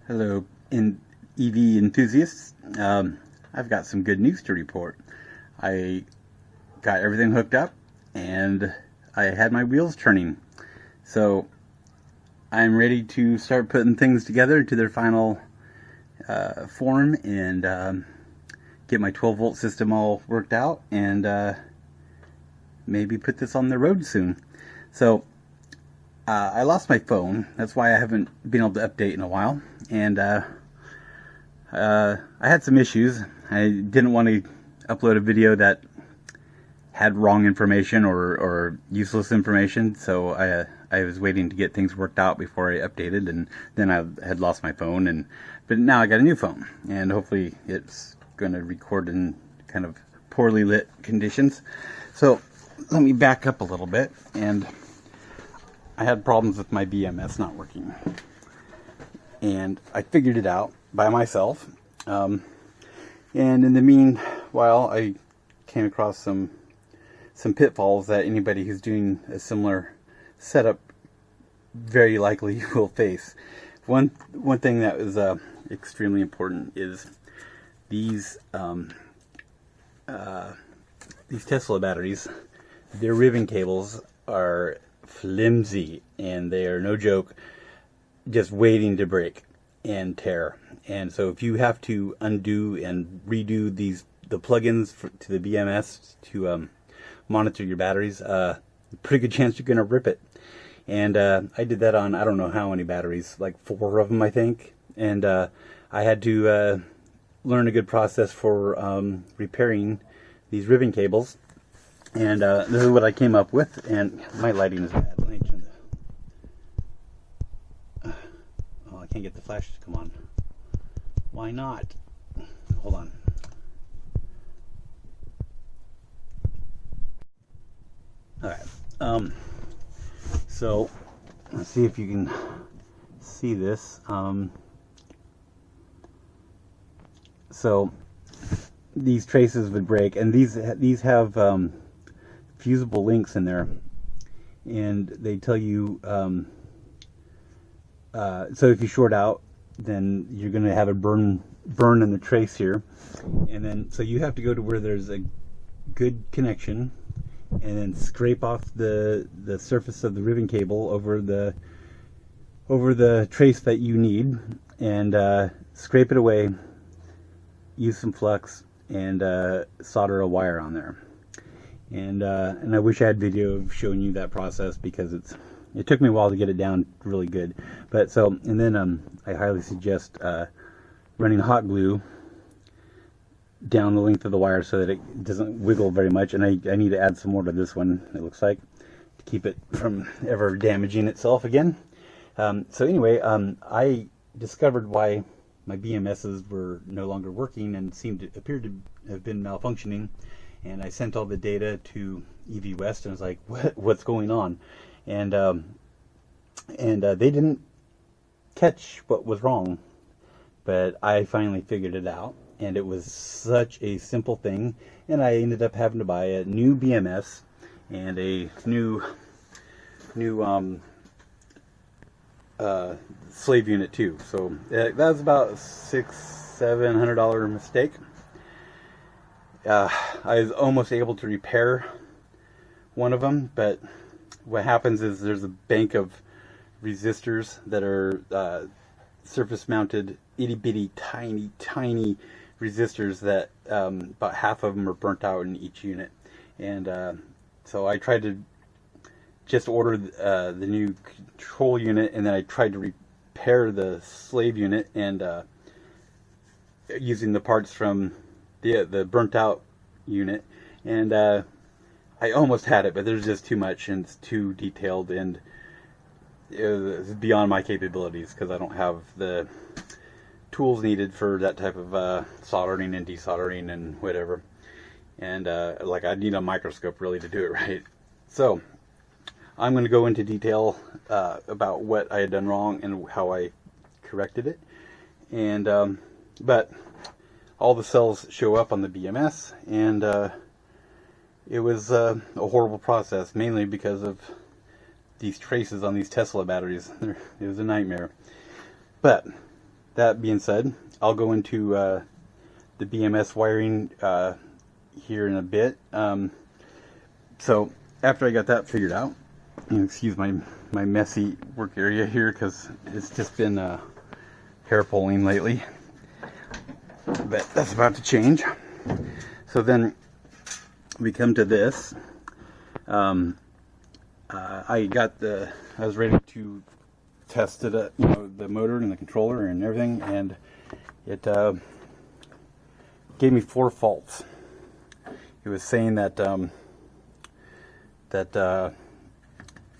Hello, EV enthusiasts. I've got some good news to report. I got everything hooked up and I had my wheels turning. So I'm ready to start putting things together into their final form and get my 12-volt system all worked out and maybe put this on the road soon. So I lost my phone. That's why I haven't been able to update in a while. And I had some issues. I didn't want to upload a video that had wrong information or useless information, so I was waiting to get things worked out before I updated, and then I had lost my phone, but now I got a new phone, and hopefully it's going to record in kind of poorly lit conditions. So let me back up a little bit, and I had problems with my BMS not working, and I figured it out by myself. And in the meanwhile, I came across some pitfalls that anybody who's doing a similar setup very likely will face. One thing that was extremely important is these Tesla batteries. Their ribbon cables are flimsy, and they are no joke, just waiting to break and tear. And so if you have to undo and redo the plugins to the BMS to monitor your batteries, pretty good chance you're going to rip it. And I did that on I don't know how many batteries, like 4 of them I think. And I had to learn a good process for repairing these ribbon cables. And this is what I came up with, and my lighting is bad. Let me turn oh, I can't get the flash to come on. Why not? Hold on. Alright. So, let's see if you can see this. So, these traces would break, and these have fusible links in there, and they tell you so if you short out, then you're going to have a burn in the trace here, and then so you have to go to where there's a good connection and then scrape off the surface of the ribbon cable over the trace that you need, and scrape it away, use some flux, and solder a wire on there. And I wish I had video of showing you that process, because it took me a while to get it down really good. But so, and then I highly suggest running hot glue down the length of the wire so that it doesn't wiggle very much. And I need to add some more to this one, it looks like, to keep it from ever damaging itself again. So anyway, I discovered why my BMSs were no longer working and appeared to have been malfunctioning. And I sent all the data to EV West, and I was like, what's going on? And they didn't catch what was wrong, but I finally figured it out, and it was such a simple thing. And I ended up having to buy a new BMS and a new slave unit too. So that was about $600-700 mistake. I was almost able to repair one of them, but what happens is there's a bank of resistors that are surface mounted, itty bitty tiny resistors that about half of them are burnt out in each unit. And so I tried to just order the new control unit, and then I tried to repair the slave unit, and using the parts from the burnt out unit, and I almost had it, but there's just too much, and it's too detailed, and it's beyond my capabilities, because I don't have the tools needed for that type of soldering and desoldering and whatever. And like, I need a microscope really to do it right. So I'm going to go into detail about what I had done wrong and how I corrected it. And but all the cells show up on the BMS, and it was a horrible process, mainly because of these traces on these Tesla batteries. It was a nightmare. But that being said, I'll go into the BMS wiring here in a bit. So after I got that figured out, and excuse my messy work area here because it's just been hair pulling lately, but that's about to change. So then we come to this. I was ready to test it, the motor and the controller and everything, and it gave me 4 faults. It was saying that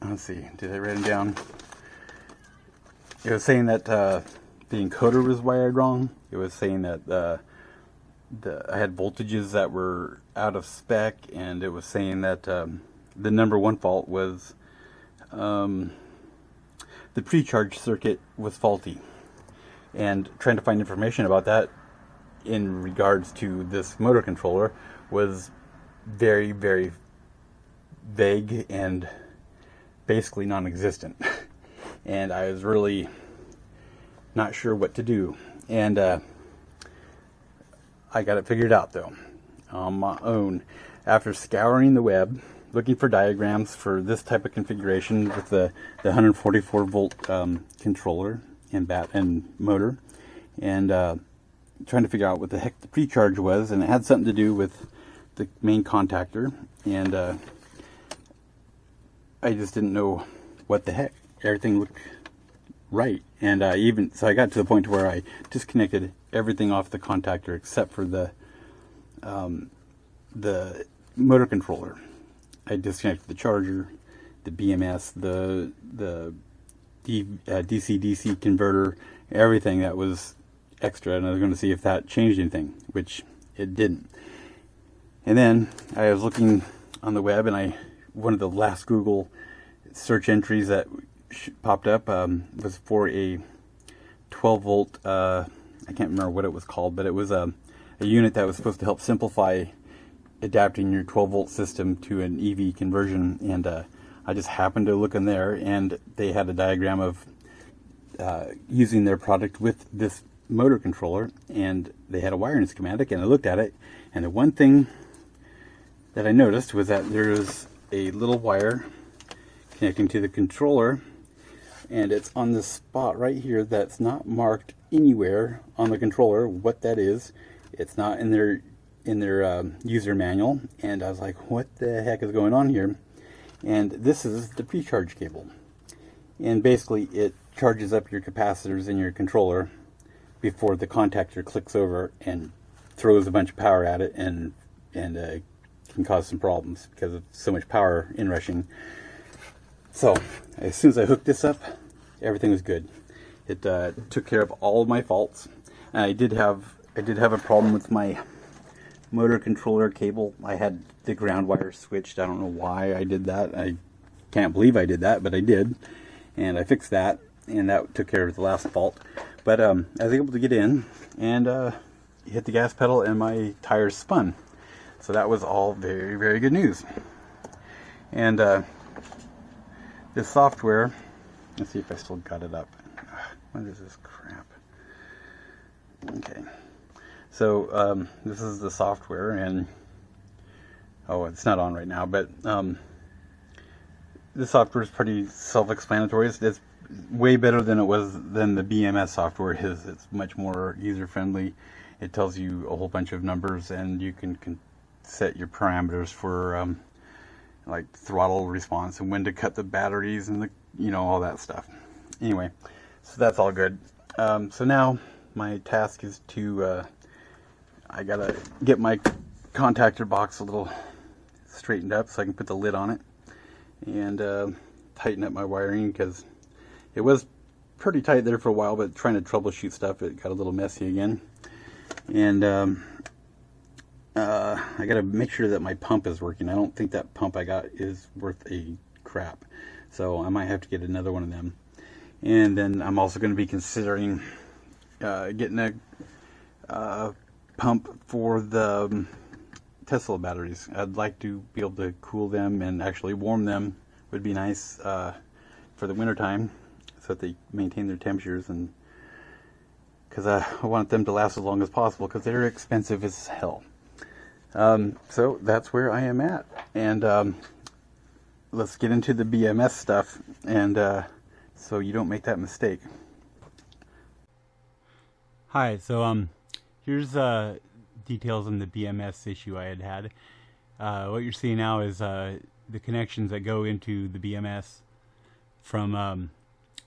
let's see, did I write them down? It was saying that the encoder was wired wrong. It was saying that I had voltages that were out of spec, and it was saying that the number 1 fault was the pre-charge circuit was faulty. And trying to find information about that in regards to this motor controller was very, very vague and basically non-existent. And I was really not sure what to do. And I got it figured out though, on my own. After scouring the web, looking for diagrams for this type of configuration with the 144 volt controller and motor, and trying to figure out what the heck the pre-charge was, and it had something to do with the main contactor, and I just didn't know what the heck. Everything looked right, and so I got to the point where I disconnected everything off the contactor except for the motor controller. I disconnected the charger, the BMS, the DC-DC converter, everything that was extra, and I was going to see if that changed anything, which it didn't. And then I was looking on the web, and one of the last Google search entries that popped up was for a 12 volt, I can't remember what it was called, but it was a unit that was supposed to help simplify adapting your 12 volt system to an EV conversion. And I just happened to look in there, and they had a diagram of using their product with this motor controller, and they had a wiring schematic, and I looked at it, and the one thing that I noticed was that there is a little wire connecting to the controller, and it's on this spot right here that's not marked anywhere on the controller what that is. It's not in their user manual, and I was like, what the heck is going on here? And this is the pre-charge cable, and basically it charges up your capacitors in your controller before the contactor clicks over and throws a bunch of power at it, and can cause some problems because of so much power inrushing. So as soon as I hooked this up, everything was good. It took care of all of my faults. And I did have a problem with my motor controller cable. I had the ground wire switched. I don't know why I did that. I can't believe I did that, but I did, and I fixed that, and that took care of the last fault. But I was able to get in and hit the gas pedal, and my tires spun. So that was all very, very good news. And this software, let's see if I still got it up. What is this crap? Okay. So this is the software, and oh, it's not on right now, but this software is pretty self-explanatory. It's way better than the BMS software is. It's much more user-friendly. It tells you a whole bunch of numbers, and you can set your parameters for like throttle response and when to cut the batteries and all that stuff. Anyway, so that's all good. So now my task is to I gotta get my contactor box a little straightened up so I can put the lid on it, and tighten up my wiring, because it was pretty tight there for a while, but trying to troubleshoot stuff, it got a little messy again. And I gotta make sure that my pump is working. I don't think that pump I got is worth a crap, so I might have to get another one of them. And then I'm also going to be considering getting a pump for the Tesla batteries. I'd like to be able to cool them and actually warm them. Would be nice for the winter time, so that they maintain their temperatures. And because I want them to last as long as possible because they're expensive as hell. So that's where I am at, and let's get into the BMS stuff, and so you don't make that mistake. Hi, so here's details on the BMS issue I had. What you're seeing now is the connections that go into the BMS from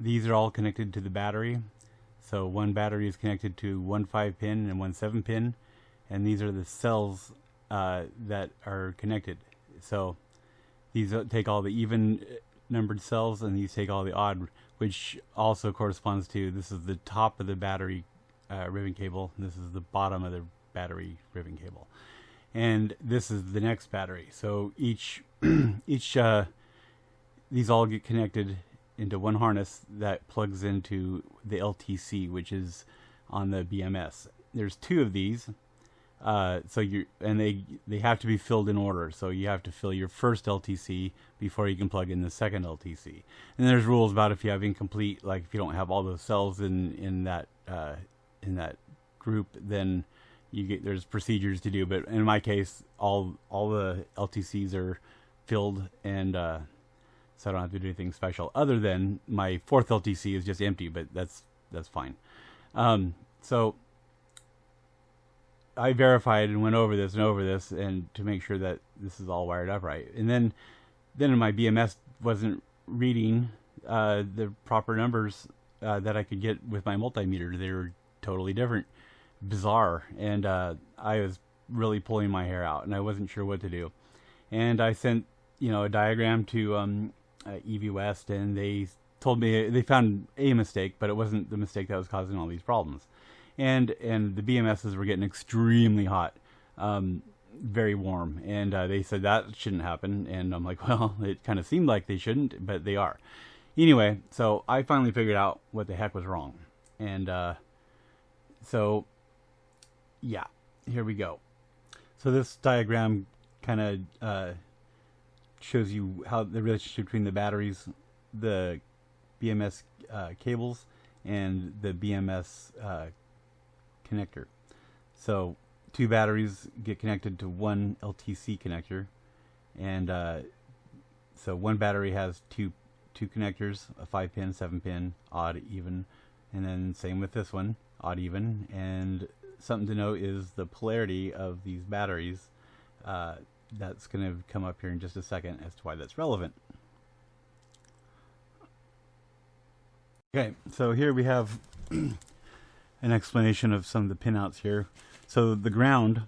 these are all connected to the battery. So one battery is connected to one 5-pin and one 7-pin, and these are the cells that are connected. So these take all the even numbered cells, and these take all the odd, which also corresponds to, this is the top of the battery ribbon cable, this is the bottom of the battery ribbon cable, and this is the next battery. So each these all get connected into one harness that plugs into the LTC, which is on the BMS. There's 2 of these, they have to be filled in order. So you have to fill your first LTC before you can plug in the second LTC. And there's rules about if you have incomplete, like if you don't have all those cells in that group, then there's procedures to do. But in my case, all the LTCs are filled, and so I don't have to do anything special. Other than my 4th LTC is just empty, but that's fine. So I verified and went over this and to make sure that this is all wired up right. And then my BMS wasn't reading the proper numbers that I could get with my multimeter. They were totally different, bizarre, and I was really pulling my hair out, and I wasn't sure what to do. And I sent a diagram to EV West, and they told me they found a mistake, but it wasn't the mistake that was causing all these problems. And the BMSs were getting extremely hot, very warm, and they said that shouldn't happen. And I'm like, well, it kind of seemed like they shouldn't, but they are. Anyway, so I finally figured out what the heck was wrong, and so yeah, here we go. So this diagram kind of shows you how the relationship between the batteries, the BMS cables, and the BMS connector. So 2 batteries get connected to one LTC connector, and so one battery has two connectors, a 5-pin, 7-pin, odd, even, and then same with this one, odd, even. And something to note is the polarity of these batteries. That's going to come up here in just a second as to why that's relevant. Okay, so here we have an explanation of some of the pinouts here. So the ground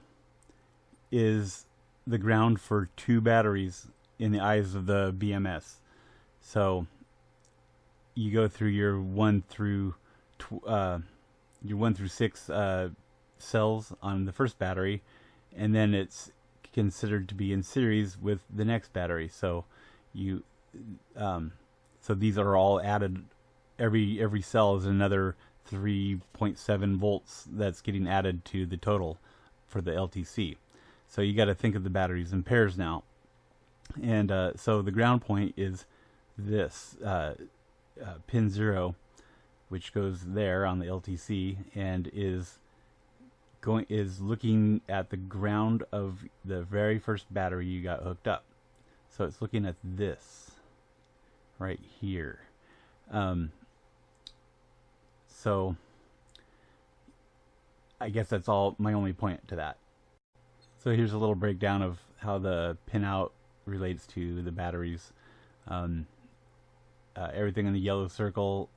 is the ground for 2 batteries in the eyes of the BMS. So you go through your 1 through 6 cells on the first battery, and then it's considered to be in series with the next battery. So so these are all added. Every cell is another 3.7 volts that's getting added to the total for the LTC. So you got to think of the batteries in pairs now. And so the ground point is this pin 0, which goes there on the LTC, and is looking at the ground of the very first battery you got hooked up. So it's looking at this right here. So I guess that's all my only point to that. So here's a little breakdown of how the pinout relates to the batteries. Everything in the yellow circle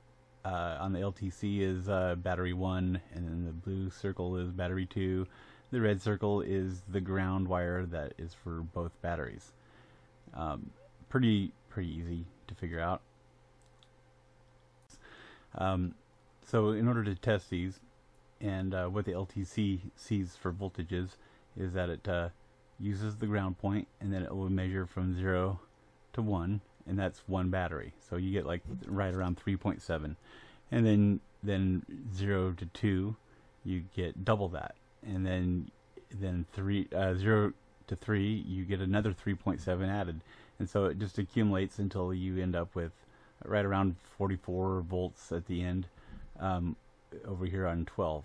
on the LTC is battery 1, and then the blue circle is battery 2. The red circle is the ground wire that is for both batteries. Pretty easy to figure out. So in order to test these, and what the LTC sees for voltages is that it uses the ground point, and then it will measure from 0 to 1, and that's one battery. So you get like right around 3.7, and then 0 to 2, you get double that, and then 0 to 3, you get another 3.7 added, and so it just accumulates until you end up with right around 44 volts at the end. over here on 12.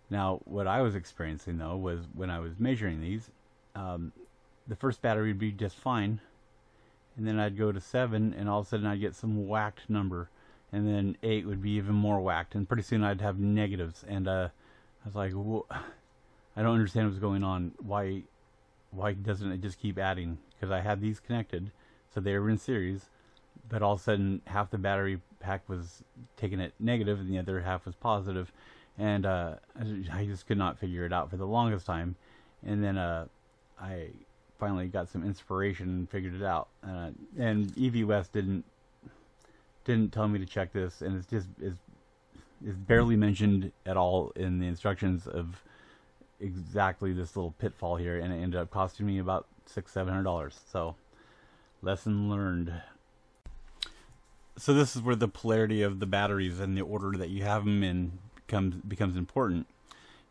Now, what I was experiencing though was when I was measuring these, the first battery would be just fine, and then I'd go to 7, and all of a sudden I'd get some whacked number, and then 8 would be even more whacked, and pretty soon I'd have negatives, and I was like, well, I don't understand what's going on. Why doesn't it just keep adding? Because I had these connected, so they were in series, but all of a sudden half the battery pack was taking it negative and the other half was positive, and I just could not figure it out for the longest time. And then I finally got some inspiration and figured it out, and EV West didn't tell me to check this, and it's just is barely mentioned at all in the instructions of exactly this little pitfall here, and it ended up costing me about $600-700. So lesson learned. So this is where the polarity of the batteries and the order that you have them in becomes important.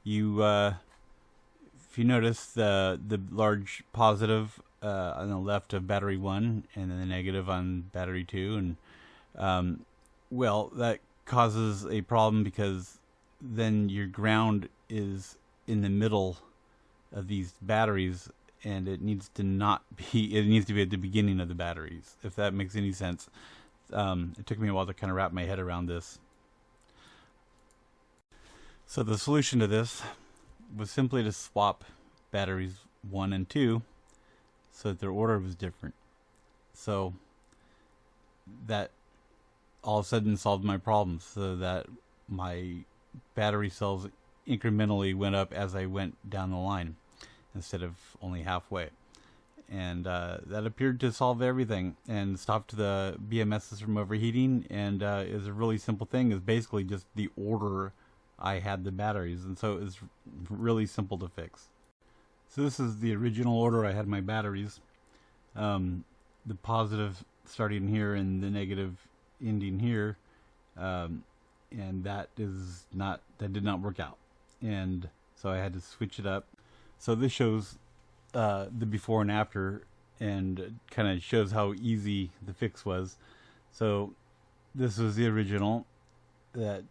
You if you notice the large positive on the left of battery 1 and then the negative on battery 2, and well, that causes a problem because then your ground is in the middle of these batteries, and it needs to not be, it needs to be at the beginning of the batteries, if that makes any sense. It took me a while to kind of wrap my head around this. So the solution to this was simply to swap batteries 1 and 2 so that their order was different. So that all of a sudden solved my problems, so that my battery cells incrementally went up as I went down the line instead of only halfway. And that appeared to solve everything and stopped the BMSs from overheating, and is a really simple thing. It's basically just the order I had the batteries, and so it's really simple to fix. So this is the original order I had my batteries. The positive starting here and the negative ending here, and that did not work out, and so I had to switch it up. So this shows the before and after, and kind of shows how easy the fix was. So this was the original that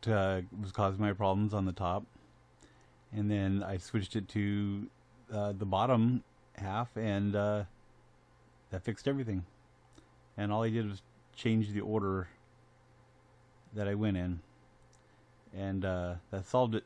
was causing my problems on the top, and then I switched it to the bottom half, and that fixed everything. And all I did was change the order that I went in, and that solved it.